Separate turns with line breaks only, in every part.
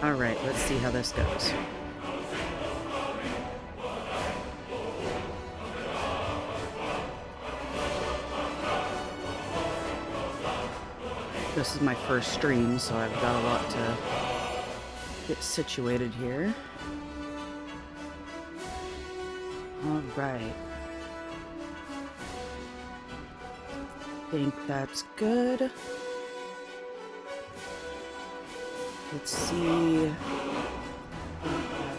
Alright, let's see how this goes. This is my first stream, so I've got a lot to get situated here. Alright. Think that's good. Let's see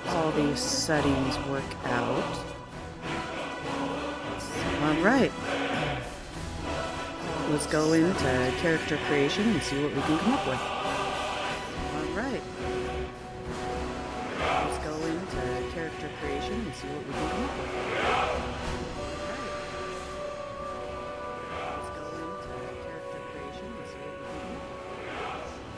how all these settings work out. Alright. Let's go into character creation and see what we can come up with. Alright. Let's go into character creation and see what we can come up with. Let's go into character creation and see what we can come up with.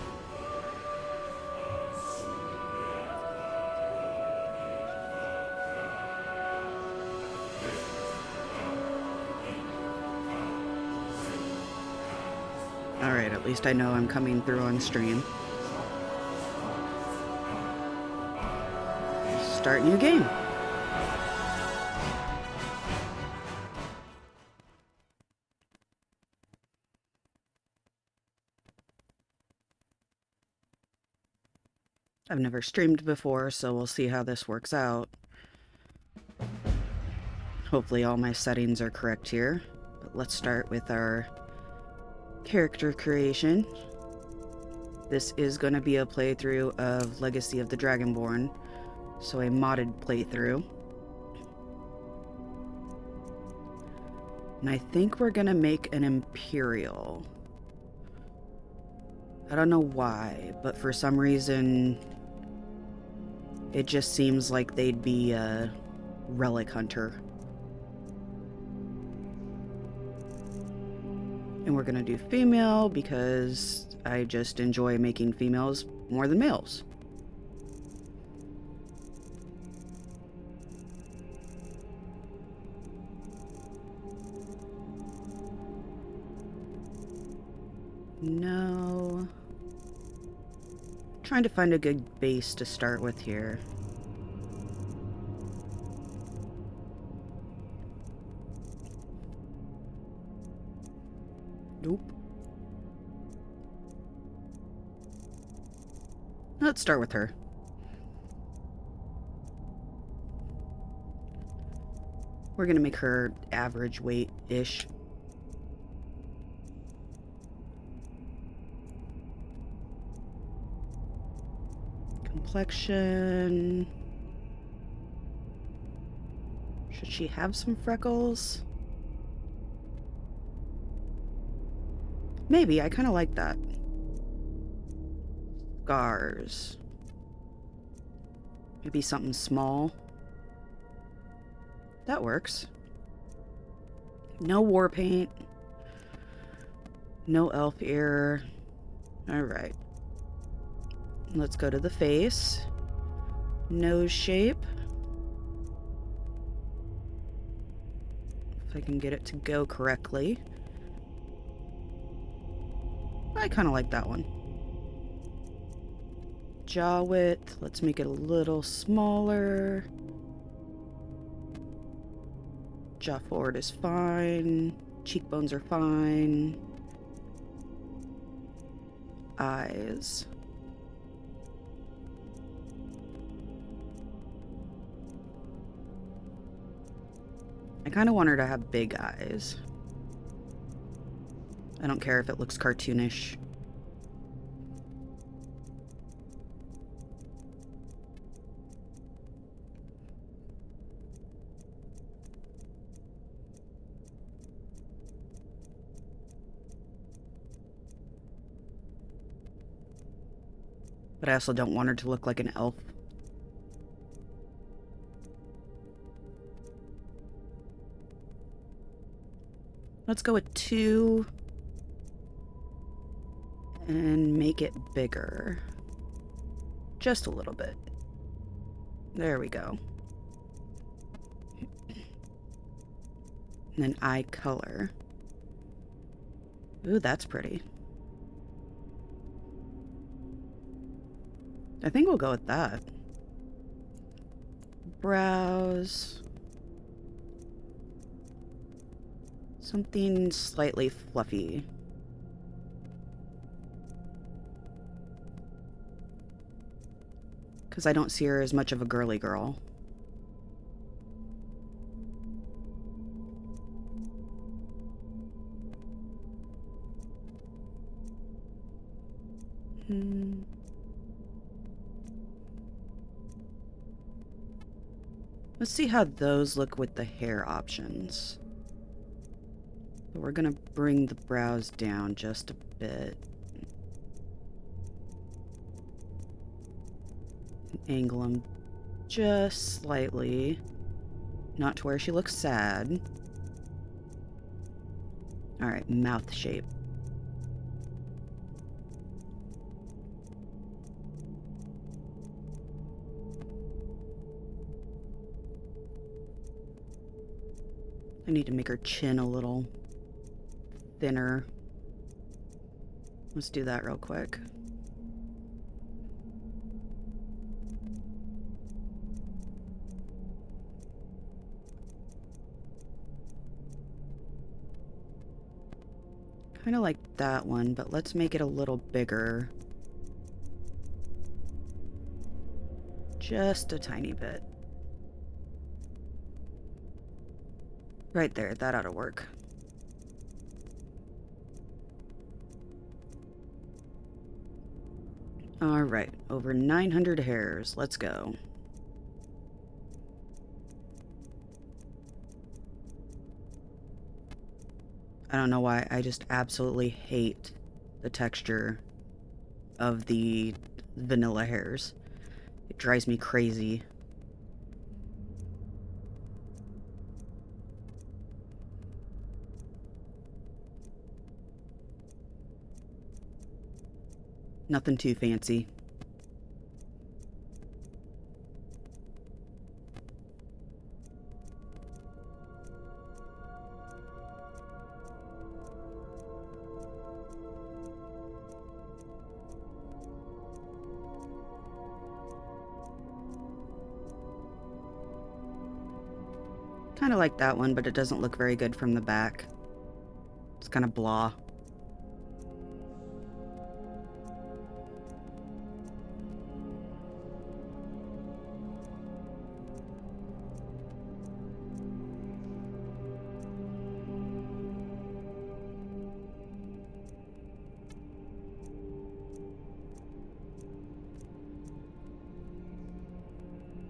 Alright, at least I know I'm coming through on stream. Start new game. I've never streamed before, so we'll see how this works out. Hopefully all my settings are correct here. But let's start with our character creation. This is going to be a playthrough of Legacy of the Dragonborn, so a modded playthrough. And I think we're going to make an Imperial. I don't know why, but for some reason it just seems like they'd be a relic hunter. And we're gonna do female because I just enjoy making females more than males. No. Trying to find a good base to start with here. Nope. Let's start with her. We're gonna make her average weight-ish. Complexion. Should she have some freckles? Maybe, I kind of like that. Scars. Maybe something small. That works. No war paint. No elf ear. Alright. Let's go to the face. Nose shape. If I can get it to go correctly. I kind of like that one. Jaw width. Let's make it a little smaller. Jaw forward is fine. Cheekbones are fine. Eyes. I kind of want her to have big eyes. I don't care if it looks cartoonish. But I also don't want her to look like an elf. Let's go with 2 and make it bigger. Just a little bit. There we go. And then eye color. Ooh, that's pretty. I think we'll go with that. Brows. Something slightly fluffy. Because I don't see her as much of a girly girl. Let's see how those look with the hair options. But we're gonna bring the brows down just a bit. Angle them just slightly. Not to where she looks sad. Alright, mouth shape. I need to make her chin a little thinner. Let's do that real quick. Kind of like that one, but let's make it a little bigger. Just a tiny bit. Right there, that ought to work. Alright, over 900 hairs. Let's go. I don't know why, I just absolutely hate the texture of the vanilla hairs. It drives me crazy. Nothing too fancy. Kind of like that one, but it doesn't look very good from the back. It's kind of blah.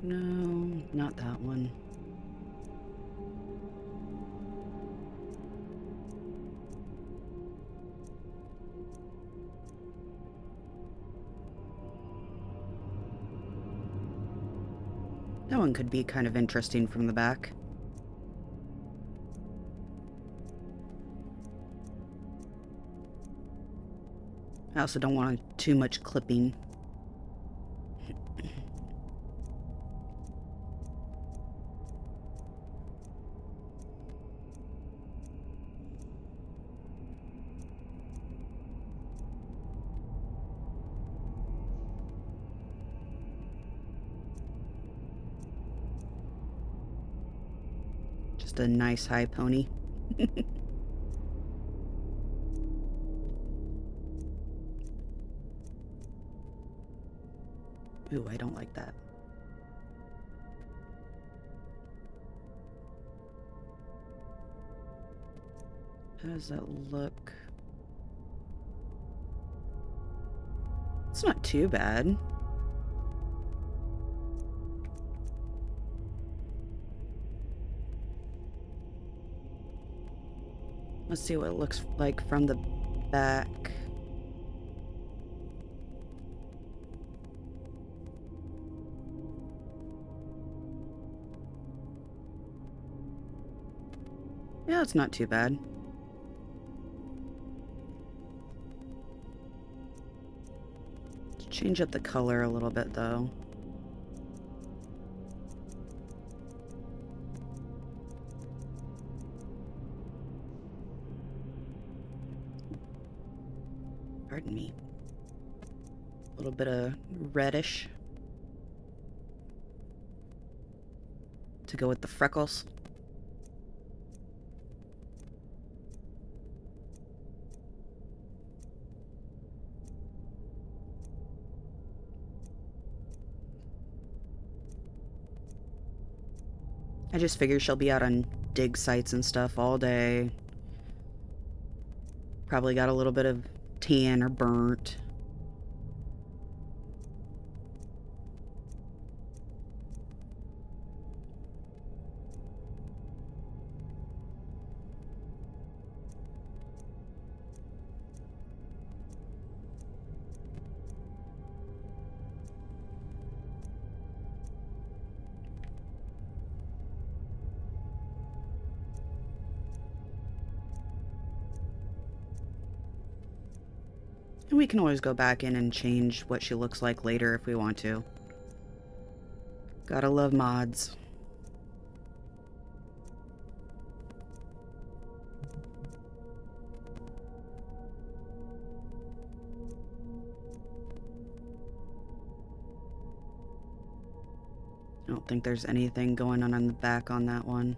No, not that one. That one could be kind of interesting from the back. I also don't want too much clipping. Just a nice high pony. Ooh, I don't like that. How does that look? It's not too bad. Let's see what it looks like from the back. Yeah, it's not too bad. Let's change up the color a little bit, though. Pardon me. A little bit of reddish. to go with the freckles. I just figure she'll be out on dig sites and stuff all day. Probably got a little bit of tan or burnt. And we can always go back in and change what she looks like later if we want to. Gotta love mods. I don't think there's anything going on the back on that one.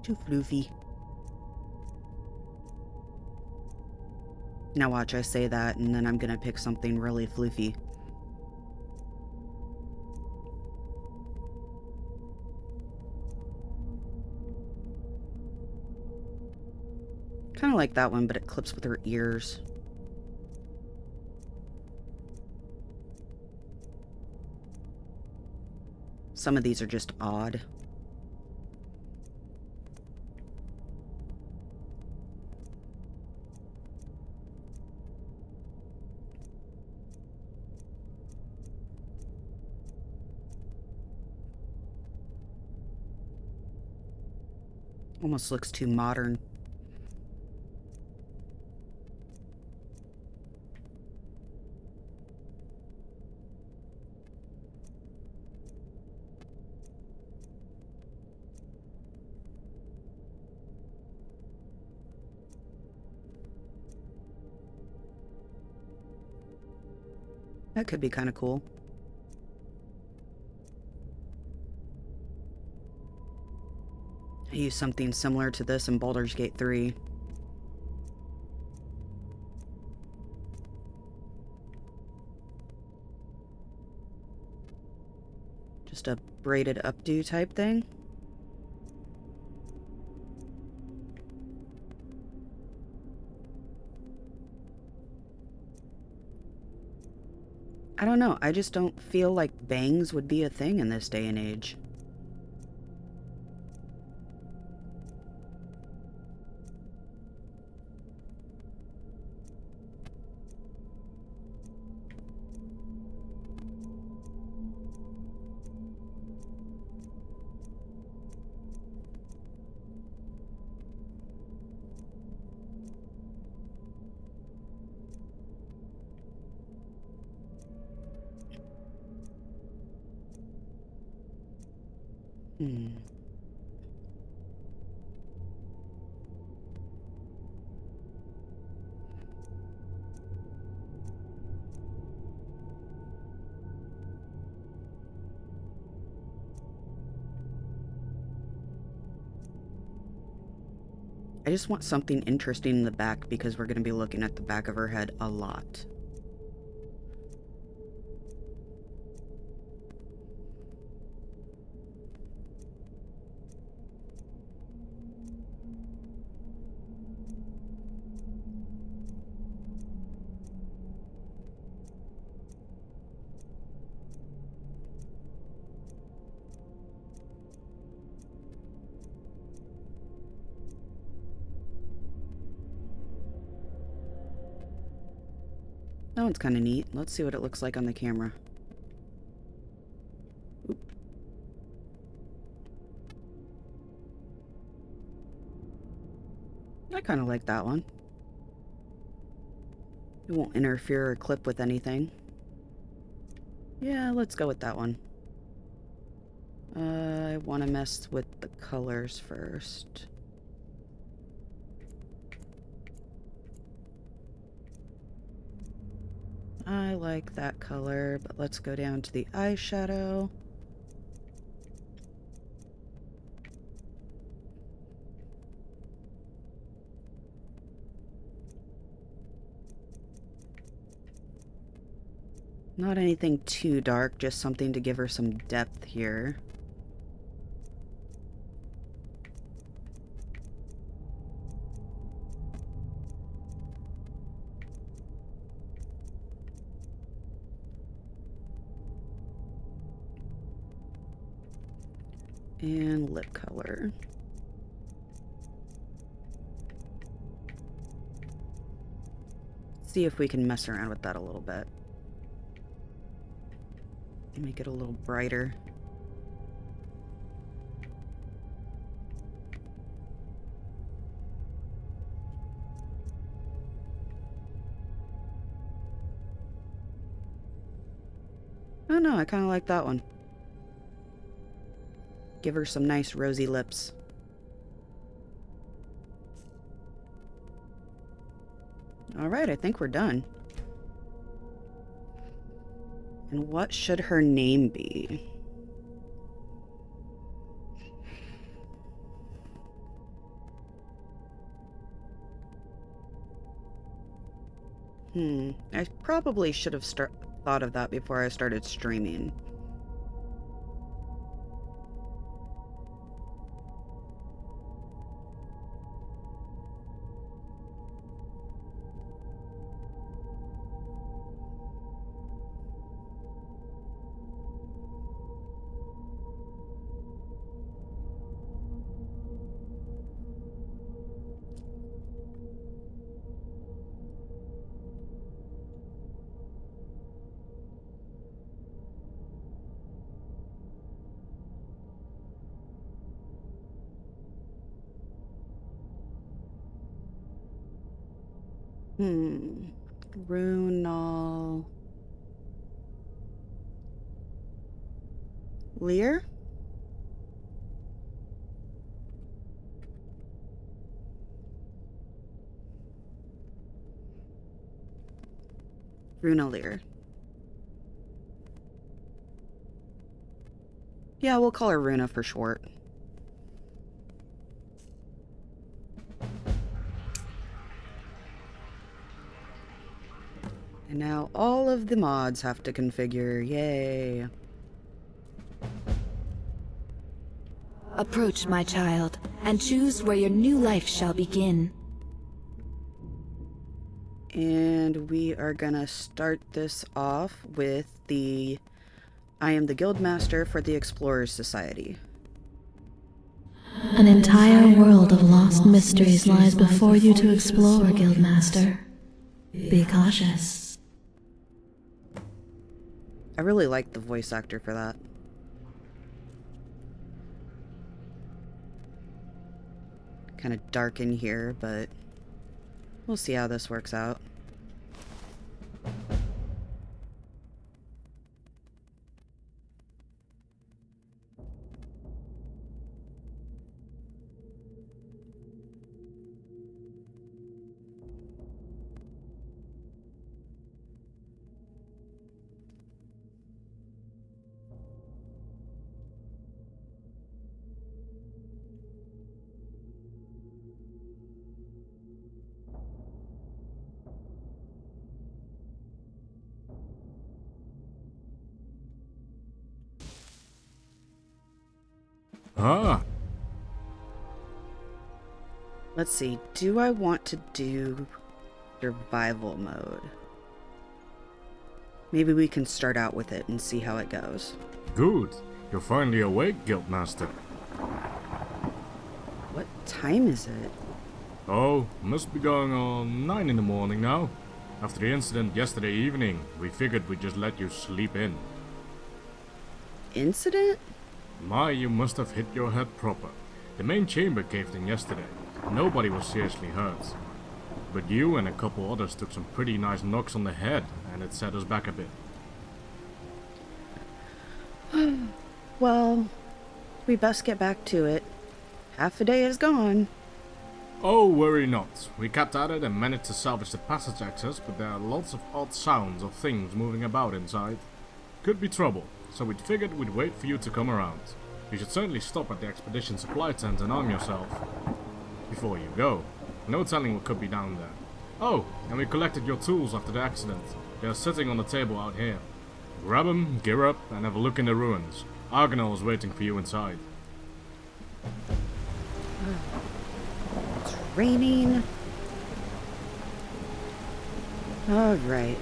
Too floofy. Now watch, I say that, and then I'm gonna pick something really floofy. Kind of like that one, but it clips with her ears. Some of these are just odd. Almost looks too modern. That could be kind of cool. I used something similar to this in Baldur's Gate 3. Just a braided updo type thing. I don't know, I just don't feel like bangs would be a thing in this day and age. I just want something interesting in the back because we're going to be looking at the back of her head a lot. That one's kind of neat. Let's see what it looks like on the camera. Oop. I kind of like that one. It won't interfere or clip with anything. Yeah, let's go with that one. I want to mess with the colors first. I like that color, but let's go down to the eyeshadow. Not anything too dark, just something to give her some depth here. And lip color. See if we can mess around with that a little bit. Make it a little brighter. Oh no, I kind of like that one. Give her some nice rosy lips. Alright, I think we're done. And what should her name be? I probably should have thought of that before I started streaming. Runal Lear? Runaleer. Yeah, we'll call her Runa for short. And now all of the mods have to configure. Yay.
Approach, my child, and choose where your new life shall begin.
And we are gonna start this off with the I am the Guildmaster for the Explorers Society.
An entire world of lost mysteries lies before you to explore, Guildmaster. Be cautious.
I really like the voice actor for that. Kind of dark in here, but we'll see how this works out.
Ah.
Let's see, do I want to do survival mode? Maybe we can start out with it and see how it goes.
Good. You're finally awake, Guildmaster.
What time is it?
Oh, must be going on 9 in the morning now. After the incident yesterday evening, we figured we'd just let you sleep in.
Incident?
My, you must have hit your head proper. The main chamber caved in yesterday. Nobody was seriously hurt. But you and a couple others took some pretty nice knocks on the head, and it set us back a bit.
Well, we best get back to it. Half a day is gone.
Oh, worry not. We kept at it and managed to salvage the passage access, but there are lots of odd sounds of things moving about inside. Could be trouble, so we figured we'd wait for you to come around. You should certainly stop at the expedition supply tent and arm yourself before you go. No telling what could be down there. Oh, and we collected your tools after the accident. They are sitting on the table out here. Grab them, gear up, and have a look in the ruins. Argonel is waiting for you inside.
It's raining. Alright.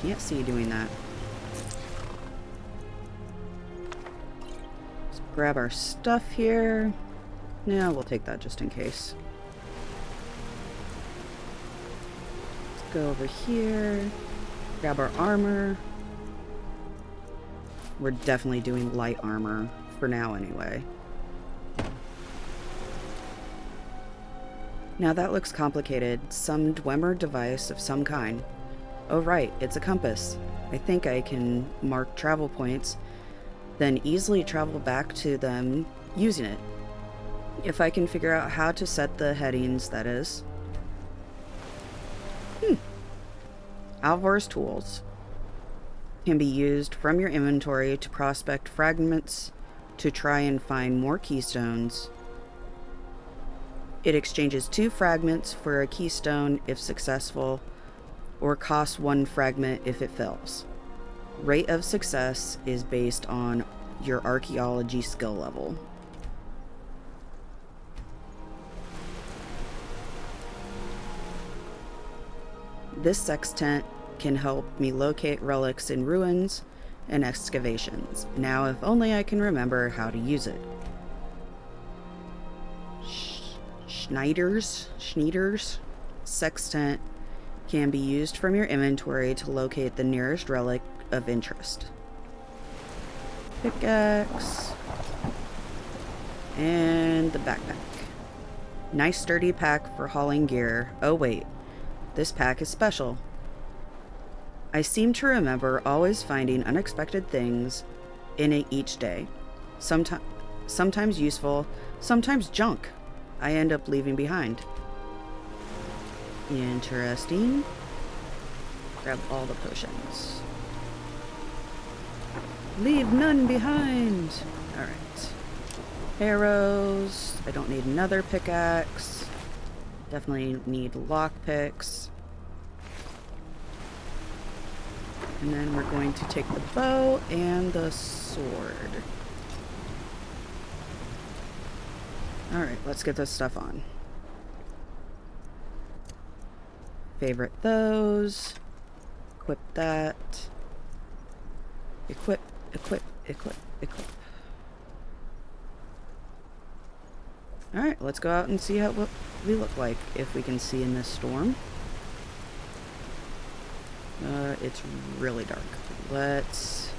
Can't see you doing that. Let's grab our stuff here. Yeah, we'll take that just in case. Let's go over here. Grab our armor. We're definitely doing light armor for now anyway. Now that looks complicated. Some Dwemer device of some kind. Oh right, it's a compass. I think I can mark travel points, then easily travel back to them using it. If I can figure out how to set the headings, that is. Alvar's tools can be used from your inventory to prospect fragments to try and find more keystones. It exchanges 2 fragments for a keystone if successful, or costs 1 fragment if it fails. Rate of success is based on your archaeology skill level. This sextant can help me locate relics in ruins and excavations. Now, if only I can remember how to use it. Schneiders sextant can be used from your inventory to locate the nearest relic of interest. Pickaxe. And the backpack. Nice sturdy pack for hauling gear. Oh wait, this pack is special. I seem to remember always finding unexpected things in it each day. Sometimes useful, sometimes junk I end up leaving behind. Interesting. Grab all the potions. Leave none behind! Alright. Arrows. I don't need another pickaxe. Definitely need lockpicks. And then we're going to take the bow and the sword. Alright, let's get this stuff on. Favorite those. Equip that. Equip, equip, equip, equip. Alright, let's go out and see what we look like, if we can see in this storm. It's really dark. Let's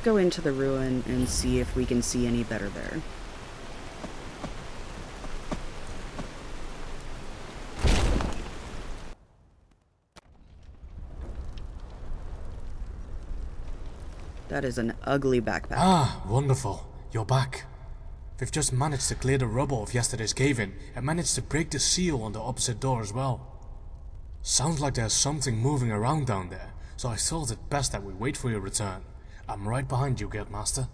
go into the ruin and see if we can see any better there. That is an ugly backpack.
Ah, wonderful. You're back. We've just managed to clear the rubble of yesterday's cave-in and managed to break the seal on the opposite door as well. Sounds like there's something moving around down there, so I thought it best that we wait for your return. I'm right behind you, Guildmaster.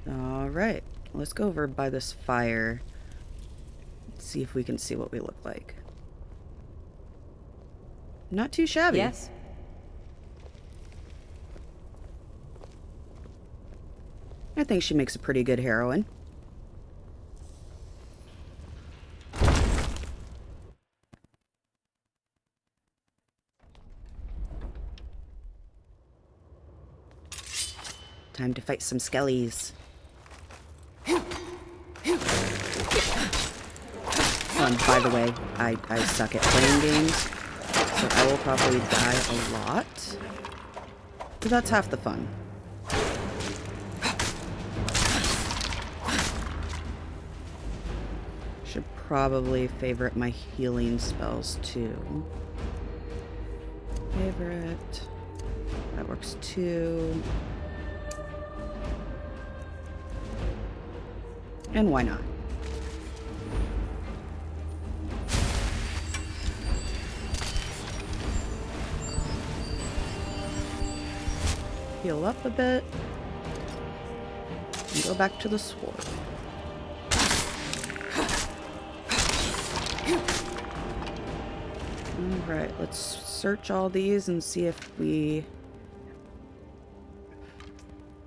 Alright, let's go over by this fire. See if we can see what we look like. Not too shabby.
Yes.
I think she makes a pretty good heroine. Time to fight some skellies. By the way, I suck at playing games, so I will probably die a lot. But that's half the fun. Should probably favorite my healing spells too. Favorite. That works too. And why not? Heal up a bit. And go back to the sword. Alright, let's search all these and see if we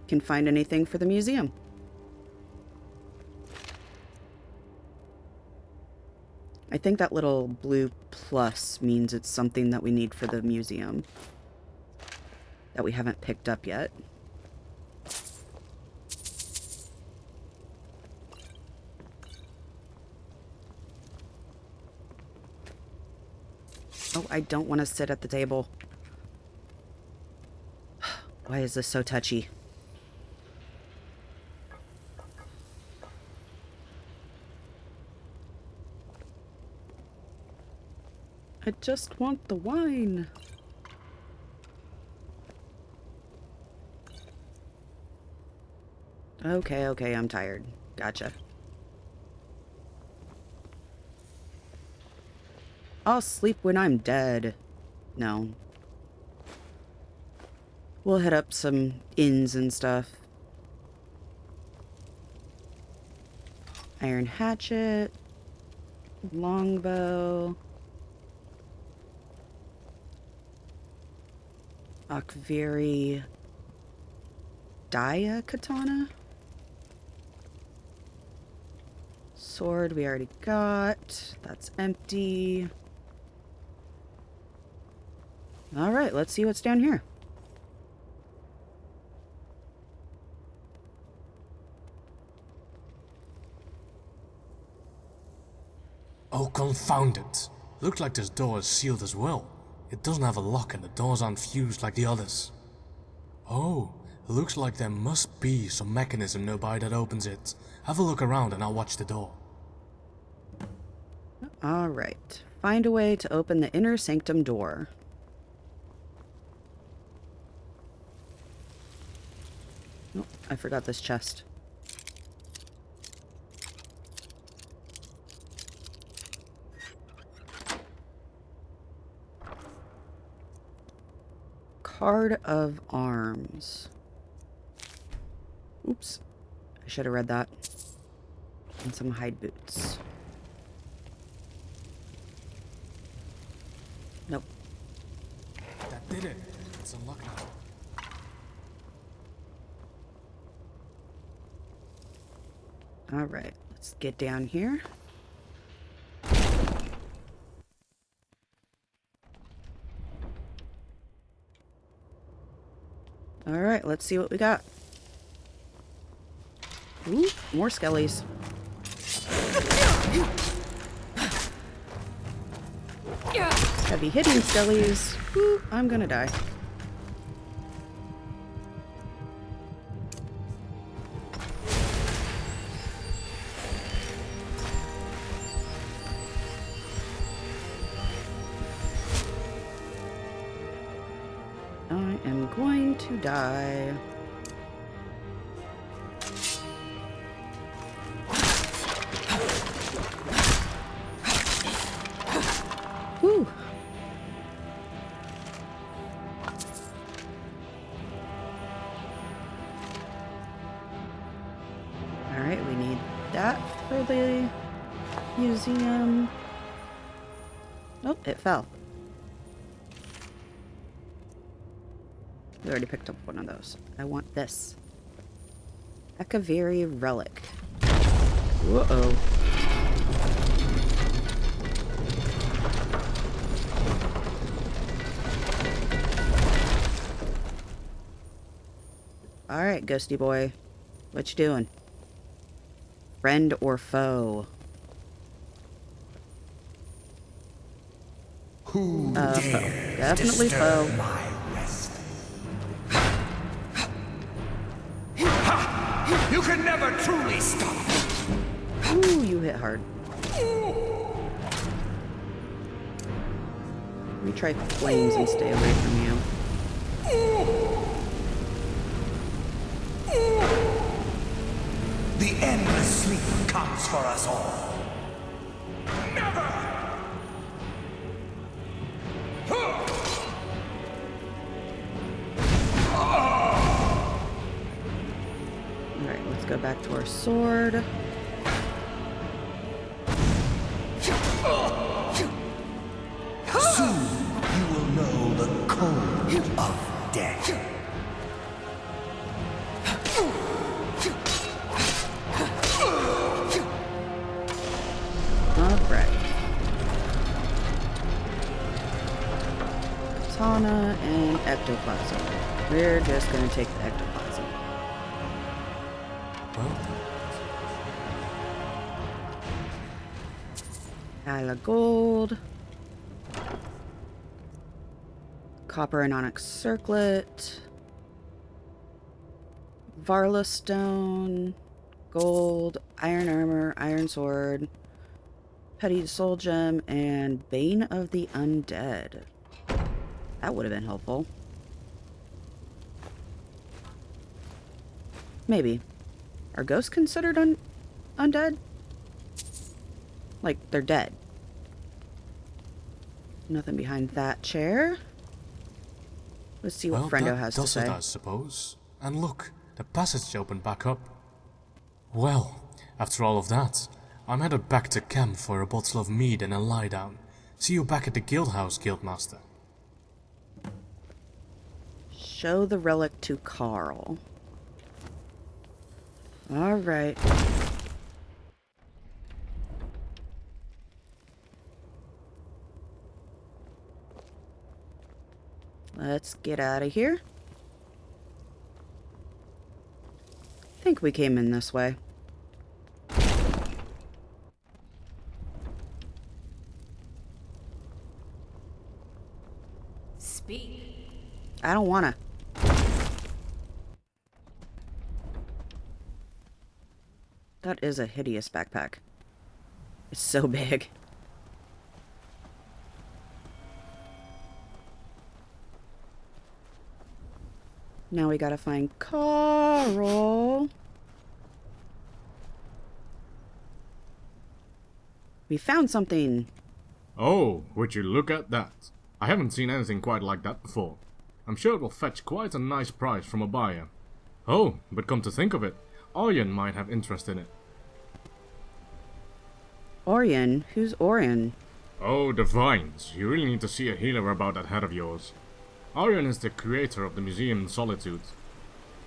can find anything for the museum. I think that little blue plus means it's something that we need for the museum that we haven't picked up yet. Oh, I don't want to sit at the table. Why is this so touchy? I just want the wine. Okay, I'm tired. Gotcha. I'll sleep when I'm dead. No. We'll hit up some inns and stuff. Iron hatchet. Longbow. Akviri Daya katana. Sword we already got. That's empty. Alright, let's see what's down here.
Oh, confound it. Looks like this door is sealed as well. It doesn't have a lock and the doors aren't fused like the others. Oh, looks like there must be some mechanism nearby that opens it. Have a look around and I'll watch the door.
Alright. Find a way to open the inner sanctum door. Oh, I forgot this chest. Card of Arms. Oops. I should have read that. And some hide boots. Nope.
That did it. It's unlocked now.
Alright, let's get down here. Alright, let's see what we got. Ooh, more skellies. Heavy hitting skellies. Ooh, I'm gonna die. I am going to die. Whew. Alright, we need that for the museum. Oh, it fell. We already picked up one of those. I want this. Akaviri relic. Whoa. Alright, ghosty boy. What you doing? Friend or foe?
Who
Foe.
dares
Definitely
disturb
foe.
my rest? Ha! You can never truly stop me.
Ooh, you hit hard. Let me try flames and stay away from you.
The endless sleep comes for us all. Never!
Alright, let's go back to our sword.
Soon you will know the cold of death.
Alright. Katana and ectoplasm. We're just gonna take the ectoplasm. Pile of gold. Copper and onyx circlet. Varla stone. Gold. Iron armor. Iron sword. Petty soul gem. And Bane of the Undead. That would have been helpful. Maybe. Are ghosts considered undead? Like, they're dead. Nothing behind that chair. Let's see what Friendo has to say.
Well, that does it, I suppose. And look, the passage opened back up. Well, after all of that, I'm headed back to camp for a bottle of mead and a lie down. See you back at the guild house, Guildmaster.
Show the relic to Carl. Alright. Let's get out of here. I think we came in this way.
Speak.
I don't wanna. That is a hideous backpack. It's so big. Now we gotta find Carl. We found something.
Oh, would you look at that? I haven't seen anything quite like that before. I'm sure it will fetch quite a nice price from a buyer. Oh, but come to think of it, Aryan might have interest in it.
Orion? Who's Orion?
Oh, the vines. You really need to see a healer about that head of yours. Aryan is the creator of the Museum in Solitude.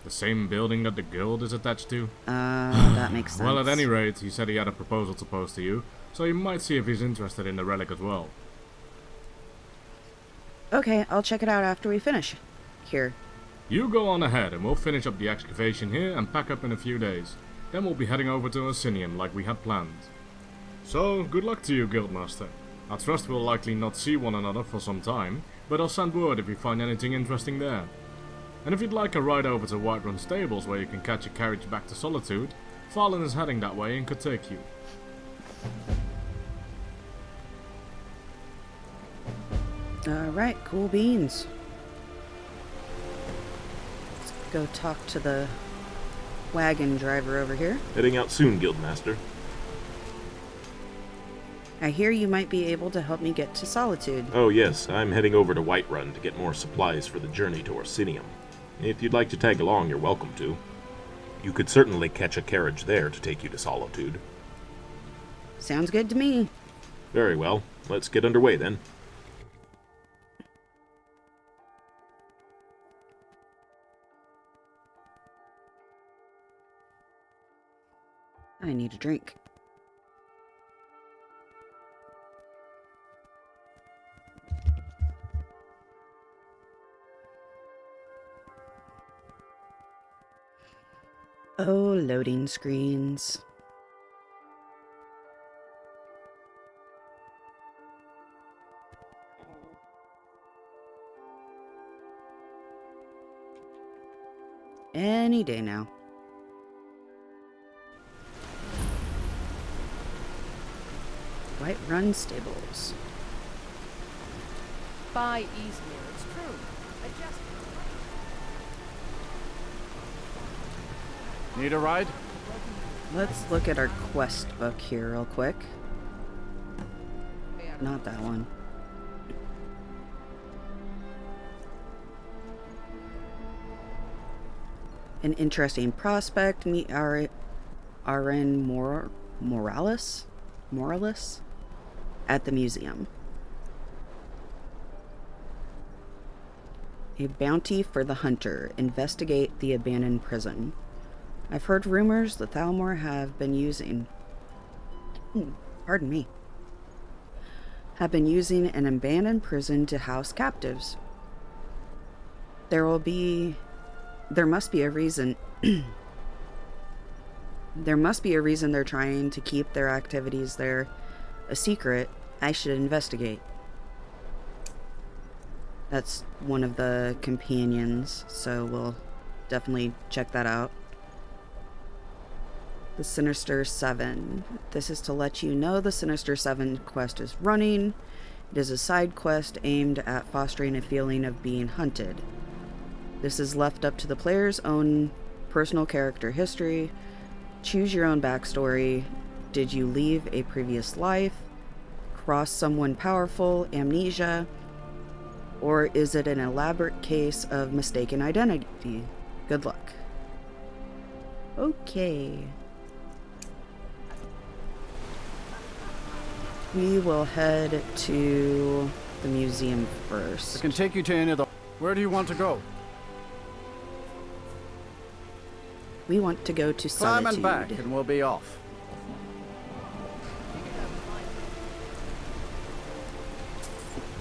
The same building that the guild is attached to.
That makes sense.
Well, at any rate, he said he had a proposal to pose to you, so you might see if he's interested in the relic as well.
Okay, I'll check it out after we finish. Here.
You go on ahead and we'll finish up the excavation here and pack up in a few days. Then we'll be heading over to Orsinium like we had planned. So, good luck to you, Guildmaster. I trust we'll likely not see one another for some time, but I'll send word if we find anything interesting there. And if you'd like a ride over to Whiterun Stables where you can catch a carriage back to Solitude, Farlan is heading that way and could take you.
Alright, cool beans. Let's go talk to the wagon driver over here.
Heading out soon, Guildmaster.
I hear you might be able to help me get to Solitude.
Oh yes, I'm heading over to Whiterun to get more supplies for the journey to Orsinium. If you'd like to tag along, you're welcome to. You could certainly catch a carriage there to take you to Solitude.
Sounds good to me.
Very well, let's get underway then.
I need a drink. Oh, loading screens. Any day now. Whiterun Stables.
Buy easier, it's true. Adjust.
Need a ride?
Let's look at our quest book here real quick. Not that one. An interesting prospect. Meet Aren Morales at the museum. A bounty for the hunter. Investigate the abandoned prison. I've heard rumors that Thalmor have been using... pardon me. Have been using an abandoned prison to house captives. There must be a reason... there must be a reason they're trying to keep their activities there a secret. I should investigate. That's one of the companions, so we'll definitely check that out. The Sinister 7. This is to let you know the Sinister 7 quest is running. It is a side quest aimed at fostering a feeling of being hunted. This is left up to the player's own personal character history. Choose your own backstory. Did you leave a previous life? Cross someone powerful? Amnesia? Or is it an elaborate case of mistaken identity? Good luck. Okay. We will head to the museum first.
I can take you to any of the... Where do you want to go?
We want to go to Solitude.
Climb and back and we'll be off.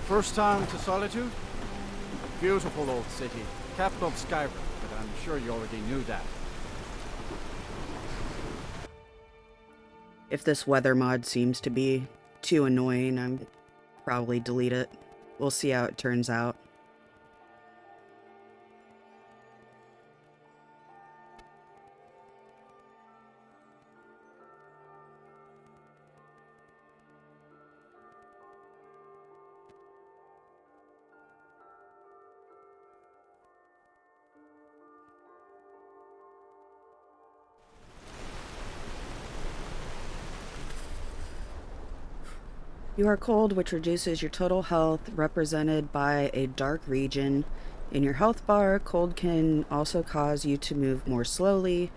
First time to Solitude? Beautiful old city. Capital of Skyrim, but I'm sure you already knew that.
If this weather mod seems to be too annoying, I'm probably delete it. We'll see how it turns out. You are cold, which reduces your total health, represented by a dark region. In your health bar, cold can also cause you to move more slowly,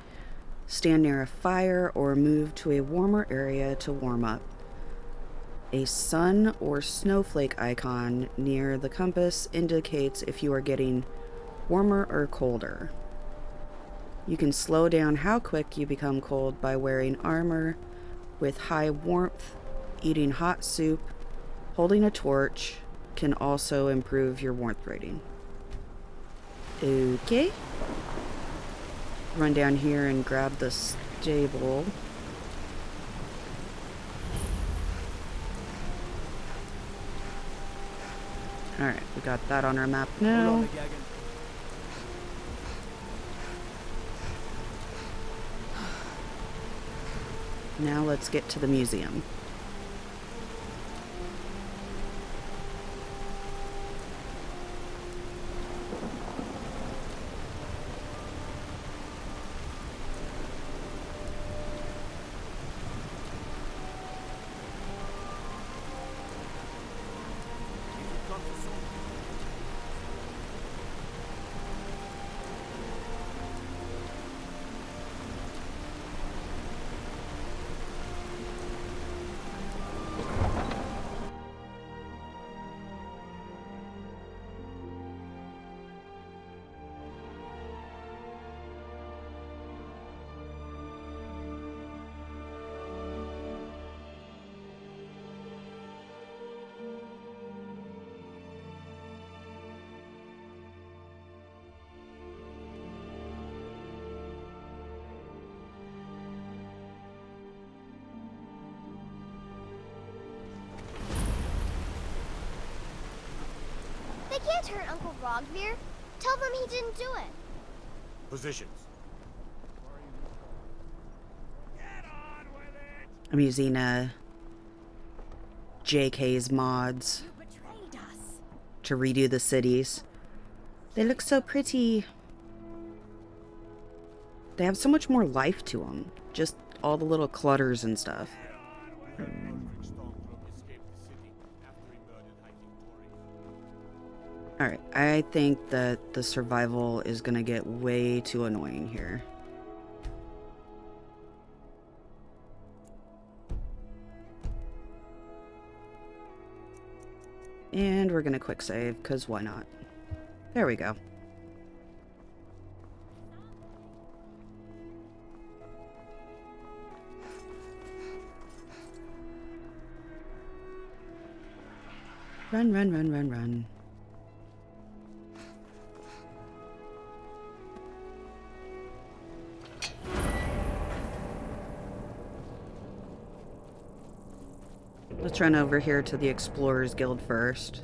stand near a fire, or move to a warmer area to warm up. A sun or snowflake icon near the compass indicates if you are getting warmer or colder. You can slow down how quick you become cold by wearing armor with high warmth. Eating hot soup, holding a torch can also improve your warmth rating. Okay. Run down here and grab the stable. Alright, we got that on our map now. Now let's get to the museum.
They can't hurt Uncle Rogvir. Tell them he didn't do it.
Positions.
I'm using JK's mods to redo the cities. They look so pretty. They have so much more life to them. Just all the little clutters and stuff. Alright, I think that the survival is gonna get way too annoying here. And we're gonna quick save, because why not? There we go. Run, run, run, run, run. Let's run over here to the Explorers Guild first.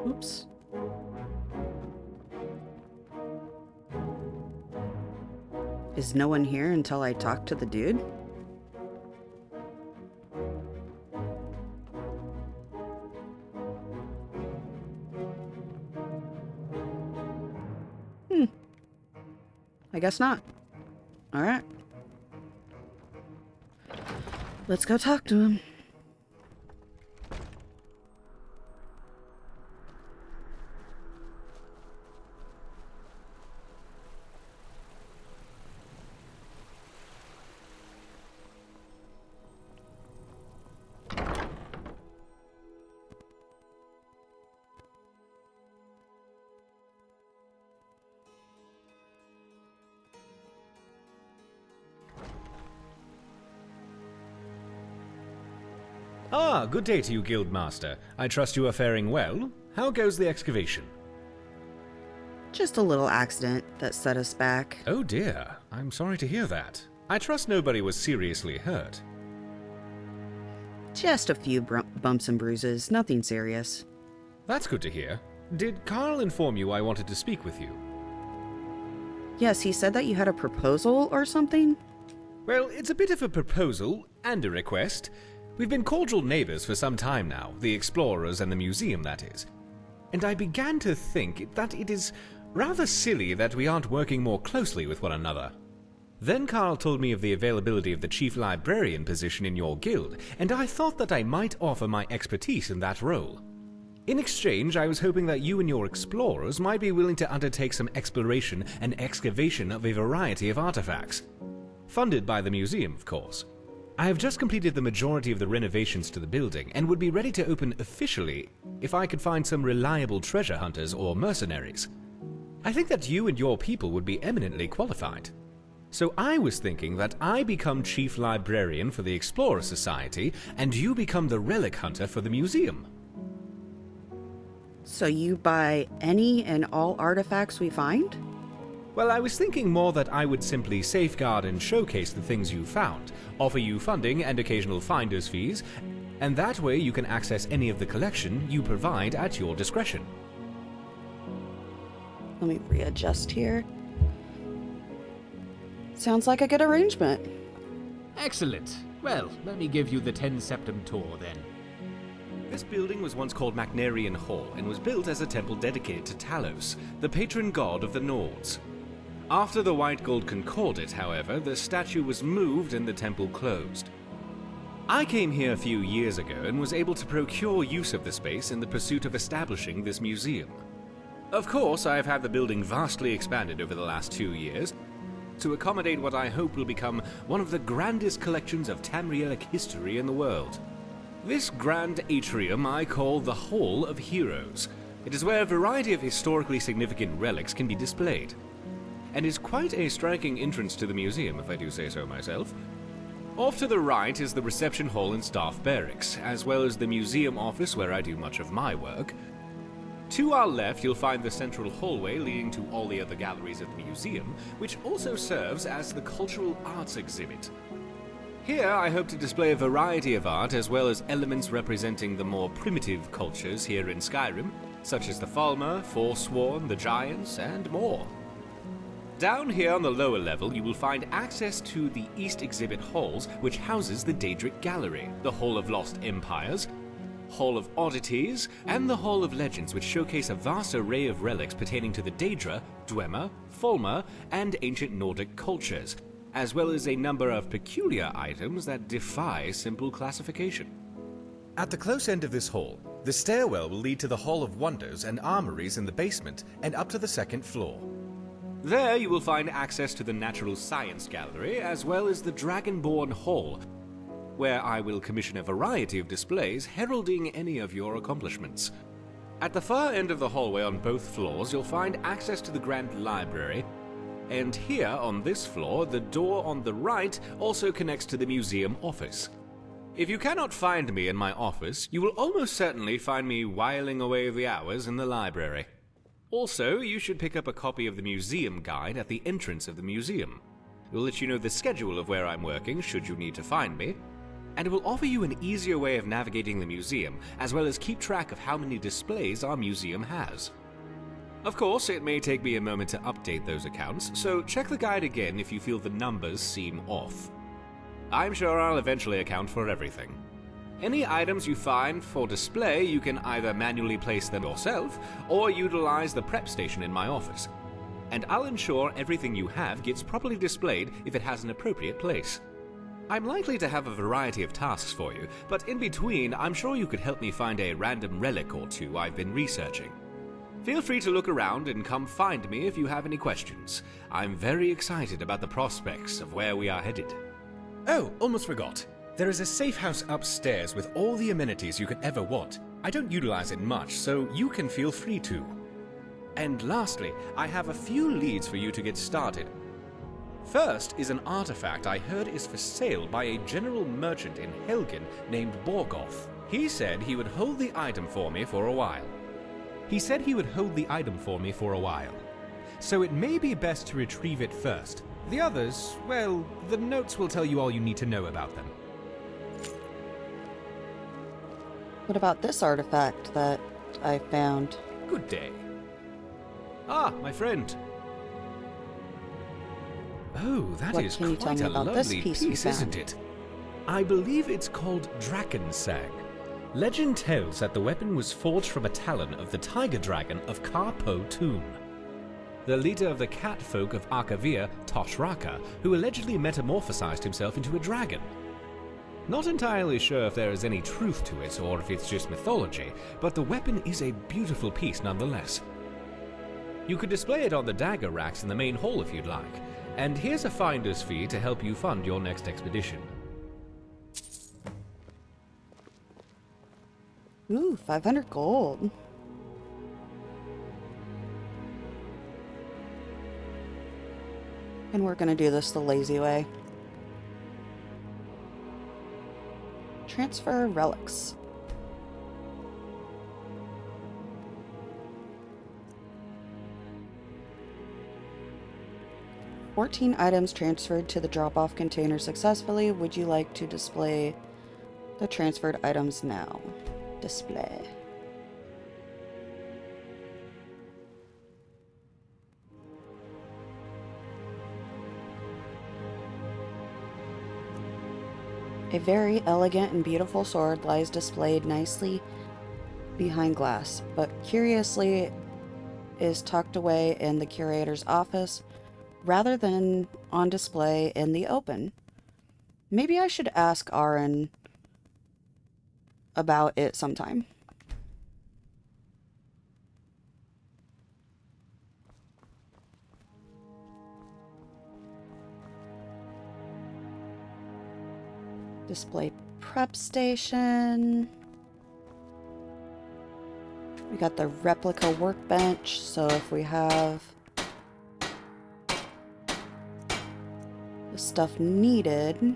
Oops. Is no one here until I talk to the dude? I guess not. Alright. Let's go talk to him.
Ah, good day to you, Guildmaster. I trust you are faring well. How goes the excavation?
Just a little accident that set us back.
Oh dear, I'm sorry to hear that. I trust nobody was seriously hurt.
Just a few bumps and bruises, nothing serious.
That's good to hear. Did Carl inform you I wanted to speak with you?
Yes, he said that you had a proposal or something?
Well, it's a bit of a proposal and a request. We've been cordial neighbors for some time now, the explorers and the museum, that is. And I began to think that it is rather silly that we aren't working more closely with one another. Then Carl told me of the availability of the chief librarian position in your guild, and I thought that I might offer my expertise in that role. In exchange, I was hoping that you and your explorers might be willing to undertake some exploration and excavation of a variety of artifacts. Funded by the museum, of course. I have just completed the majority of the renovations to the building and would be ready to open officially if I could find some reliable treasure hunters or mercenaries. I think that you and your people would be eminently qualified. So I was thinking that I become chief librarian for the Explorer Society and you become the relic hunter for the museum.
So you buy any and all artifacts we find?
Well, I was thinking more that I would simply safeguard and showcase the things you found, offer you funding and occasional finder's fees, and that way you can access any of the collection you provide at your discretion.
Let me readjust here. Sounds like a good arrangement.
Excellent. Well, let me give you the 10 Septem tour then.
This building was once called Magnarian Hall and was built as a temple dedicated to Talos, the patron god of the Nords. After the White Gold Concordat, however, the statue was moved and the temple closed. I came here a few years ago and was able to procure use of the space in the pursuit of establishing this museum. Of course, I have had the building vastly expanded over the last 2 years to accommodate what I hope will become one of the grandest collections of Tamrielic history in the world. This grand atrium I call the Hall of Heroes. It is where a variety of historically significant relics can be displayed, and is quite a striking entrance to the museum, if I do say so myself. Off to the right is the reception hall and staff barracks, as well as the museum office where I do much of my work. To our left, you'll find the central hallway leading to all the other galleries of the museum, which also serves as the cultural arts exhibit. Here, I hope to display a variety of art, as well as elements representing the more primitive cultures here in Skyrim. such as the Falmer, Forsworn, the Giants, and more. Down here on the lower level, you will find access to the East Exhibit Halls, which houses the Daedric Gallery, the Hall of Lost Empires, Hall of Oddities, and the Hall of Legends, which showcase a vast array of relics pertaining to the Daedra, Dwemer, Falmer, and ancient Nordic cultures, as well as a number of peculiar items that defy simple classification. At the close end of this hall, the stairwell will lead to the Hall of Wonders and armories in the basement and up to the second floor. There you will find access to the Natural Science Gallery, as well as the Dragonborn Hall, where I will commission a variety of displays heralding any of your accomplishments. At the far end of the hallway on both floors, you'll find access to the Grand Library, and here on this floor, the door on the right also connects to the museum office. If you cannot find me in my office, you will almost certainly find me whiling away the hours in the library. Also, you should pick up a copy of the museum guide at the entrance of the museum. It will let you know the schedule of where I'm working should you need to find me, and it will offer you an easier way of navigating the museum, as well as keep track of how many displays our museum has. Of course, it may take me a moment to update those accounts, so check the guide again if you feel the numbers seem off. I'm sure I'll eventually account for everything. Any items you find for display, you can either manually place them yourself, or utilize the prep station in my office. And I'll ensure everything you have gets properly displayed if it has an appropriate place. I'm likely to have a variety of tasks for you, but in between, I'm sure you could help me find a random relic or two I've been researching. Feel free to look around and come find me if you have any questions. I'm very excited about the prospects of where we are headed. Oh, almost forgot. There is a safe house upstairs with all the amenities you could ever want. I don't utilize it much, so you can feel free to. And lastly, I have a few leads for you to get started. First is an artifact I heard is for sale by a general merchant in Helgen named Borgoth. He said he would hold the item for me for a while. So it may be best to retrieve it first. The others, well, the notes will tell you all you need to know about them.
What about this artifact that I found?
Good day. Ah, my friend. Oh, that is quite a lovely piece, isn't it? I believe it's called Drakensang. Legend tells that the weapon was forged from a talon of the tiger dragon of Karpo Toon, the leader of the cat folk of Arkavir, Toshraka, who allegedly metamorphosized himself into a dragon. Not entirely sure if there is any truth to it or if it's just mythology, but the weapon is a beautiful piece nonetheless. You could display it on the dagger racks in the main hall if you'd like, and here's a finder's fee to help you fund your next expedition.
Ooh, 500 gold. And we're gonna do this the lazy way. Transfer relics. "14 items transferred to the drop-off container successfully. Would you like to display the transferred items now?" Display. A very elegant and beautiful sword lies displayed nicely behind glass, but curiously is tucked away in the curator's office rather than on display in the open. Maybe I should ask Aaron about it sometime. Display prep station. We got the replica workbench, so if we have the stuff needed,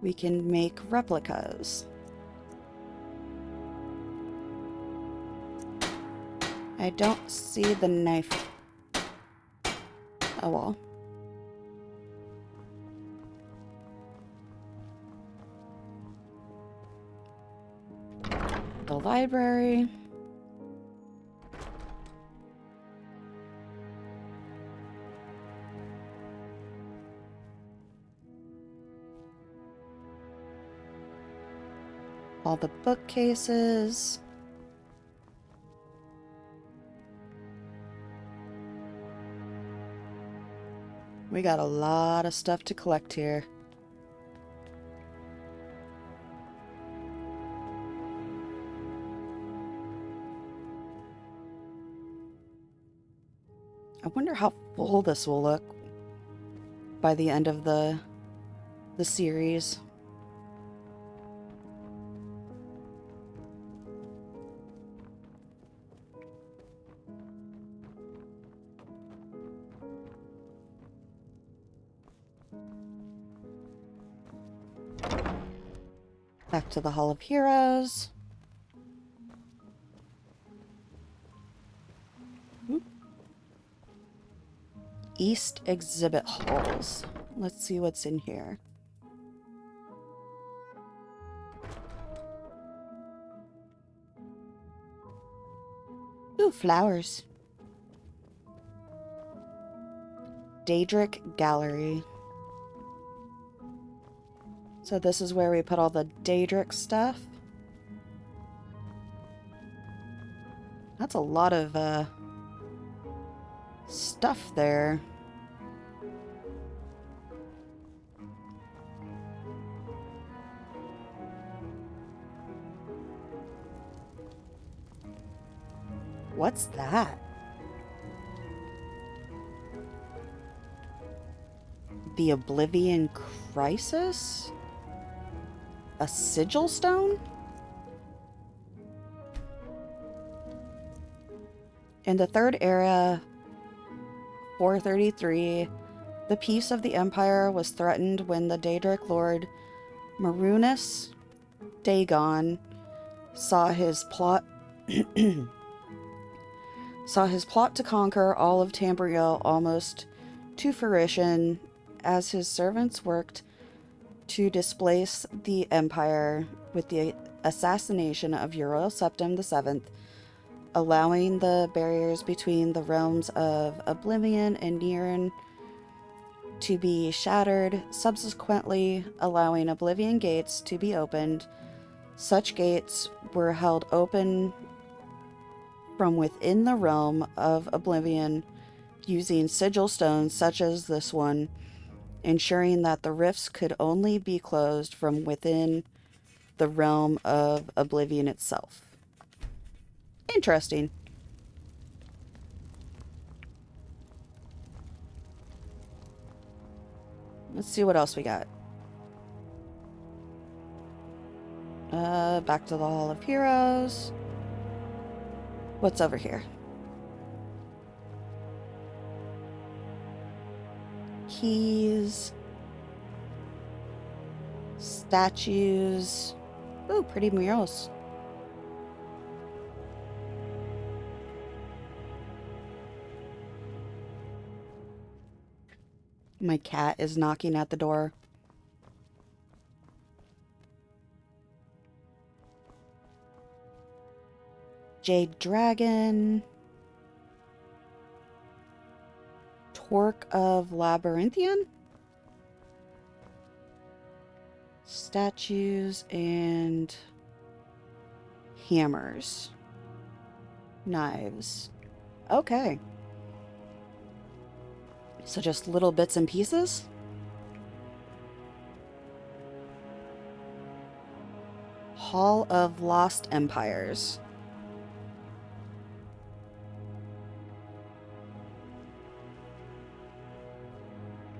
we can make replicas. I don't see the knife. Oh well. the library. All the bookcases. We got a lot of stuff to collect here. I wonder how full this will look by the end of the series. Back to the Hall of Heroes. East exhibit halls. Let's see what's in here. Ooh, flowers. Daedric Gallery. So this is where we put all the Daedric stuff. That's a lot of stuff there. What's that? The Oblivion Crisis? A sigil stone? In the third era, 433, the peace of the Empire was threatened when the Daedric Lord Marunas Dagon saw his plot to conquer all of Tamriel almost to fruition as his servants worked to displace the Empire with the assassination of Uriel Septim VII, allowing the barriers between the realms of Oblivion and Nirn to be shattered, subsequently allowing Oblivion gates to be opened. Such gates were held open from within the realm of Oblivion using sigil stones such as this one, ensuring that the rifts could only be closed from within the realm of Oblivion itself. Interesting. Let's see what else we got. Back to the Hall of Heroes. What's over here? Keys. Statues. Ooh, pretty murals. My cat is knocking at the door. Jade Dragon. Torque of Labyrinthian. Statues and hammers. Knives. Okay. So just little bits and pieces? Hall of Lost Empires.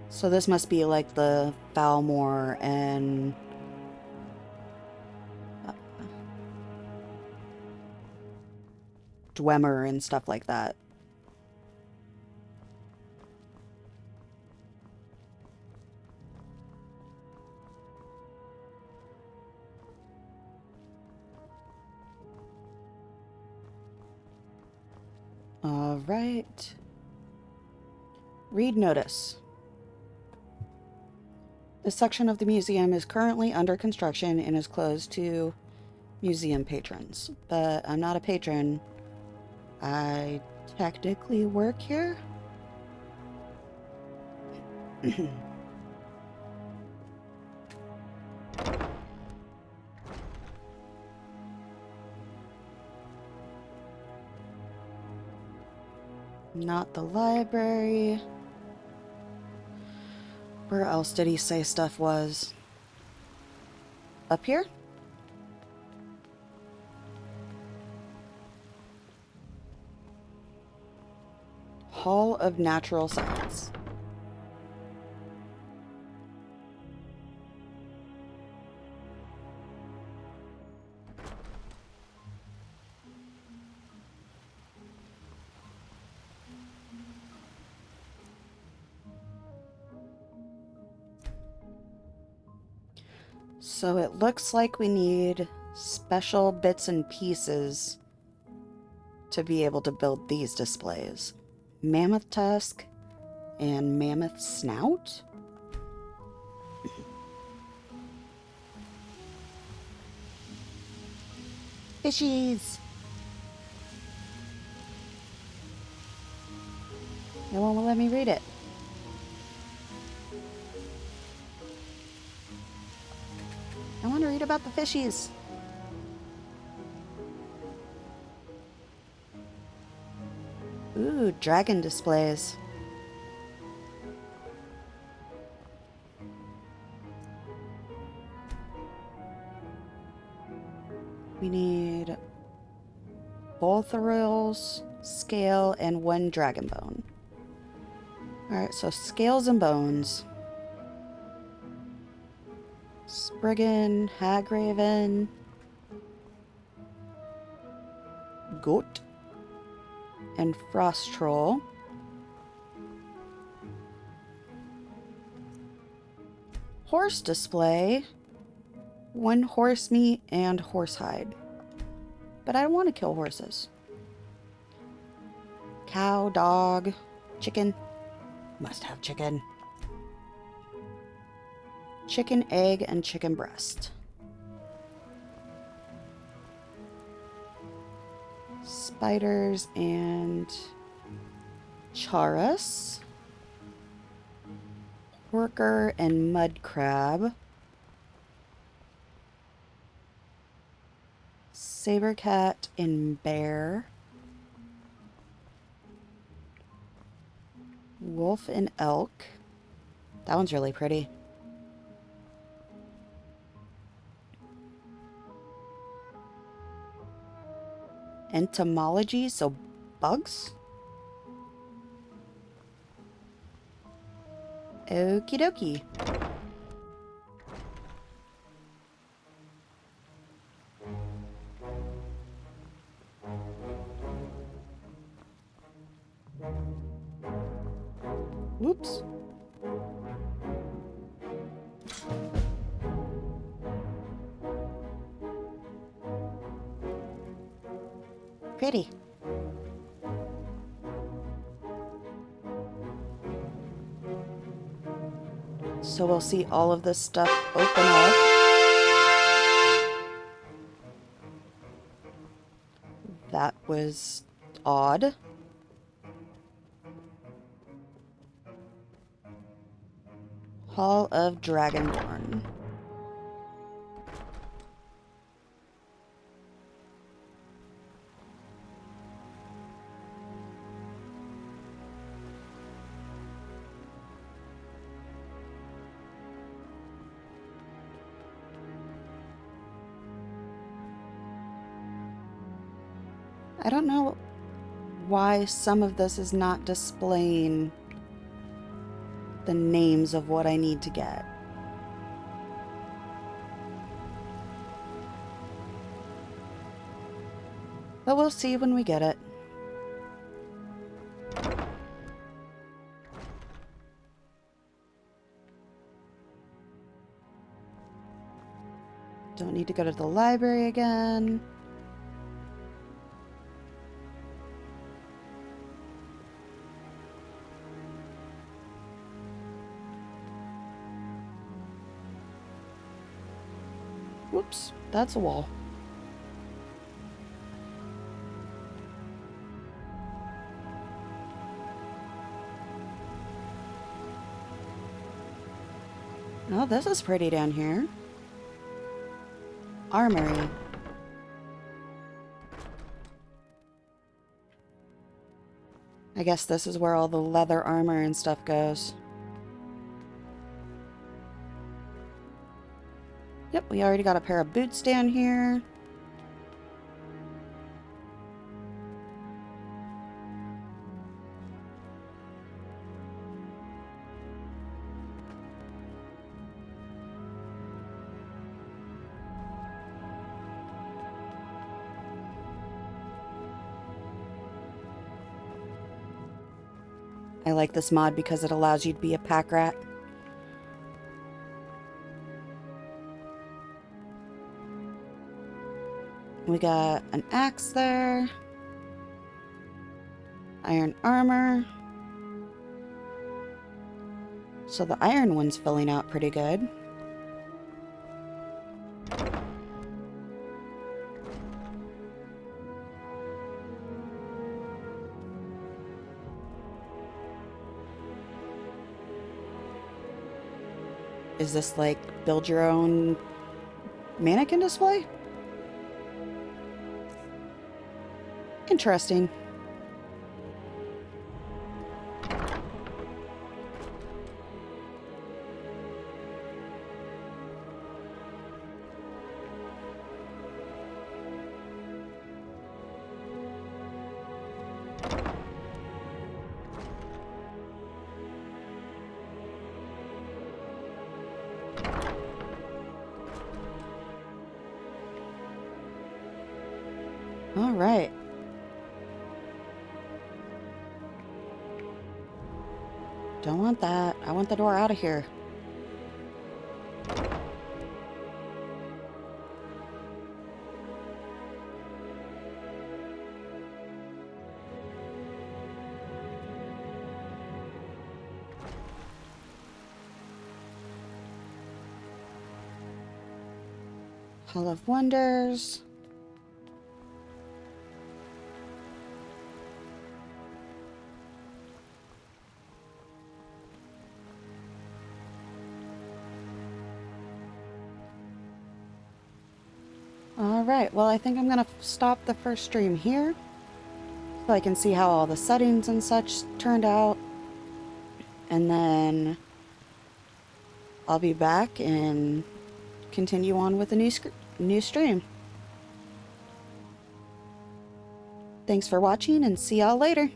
So this must be like the Falmore and Dwemer and stuff like that. All right. Read notice. This section of the museum is currently under construction and is closed to museum patrons, but I'm not a patron. I technically work here. Not the library. Where else did he say stuff was? Up here? Hall of Natural Science. So it looks like we need special bits and pieces to be able to build these displays. Mammoth tusk and mammoth snout? Fishies! They won't let me read it. I want to read about the fishies. Ooh, dragon displays. We need both rails, scale, and 1 dragon bone. Alright, so scales and bones. Spriggan, Hagraven, Goat, and Frost Troll. Horse display, 1 horse meat and horse hide. But I don't want to kill horses. Cow, dog, chicken. Must have chicken. Chicken egg and chicken breast. Spiders and charas. Worker and mud crab. Saber cat and bear. Wolf and elk. That one's really pretty. Entomology, so bugs? Okie dokie. Whoops. Pretty. So we'll see all of this stuff open up. That was odd. Hall of Dragonborn. I don't know why some of this is not displaying the names of what I need to get. But we'll see when we get it. Don't need to go to the library again. Whoops, that's a wall. Oh, this is pretty down here. Armory. I guess this is where all the leather armor and stuff goes. Yep, we already got a pair of boots down here. I like this mod because it allows you to be a pack rat. We got an axe there. Iron armor. So the iron one's filling out pretty good. Is this like build your own mannequin display? Interesting. All right. Don't want that. I want the door out of here. Hall of Wonders. Alright, well I think I'm gonna stop the first stream here so I can see how all the settings and such turned out, and then I'll be back and continue on with a new stream. Thanks for watching and see y'all later.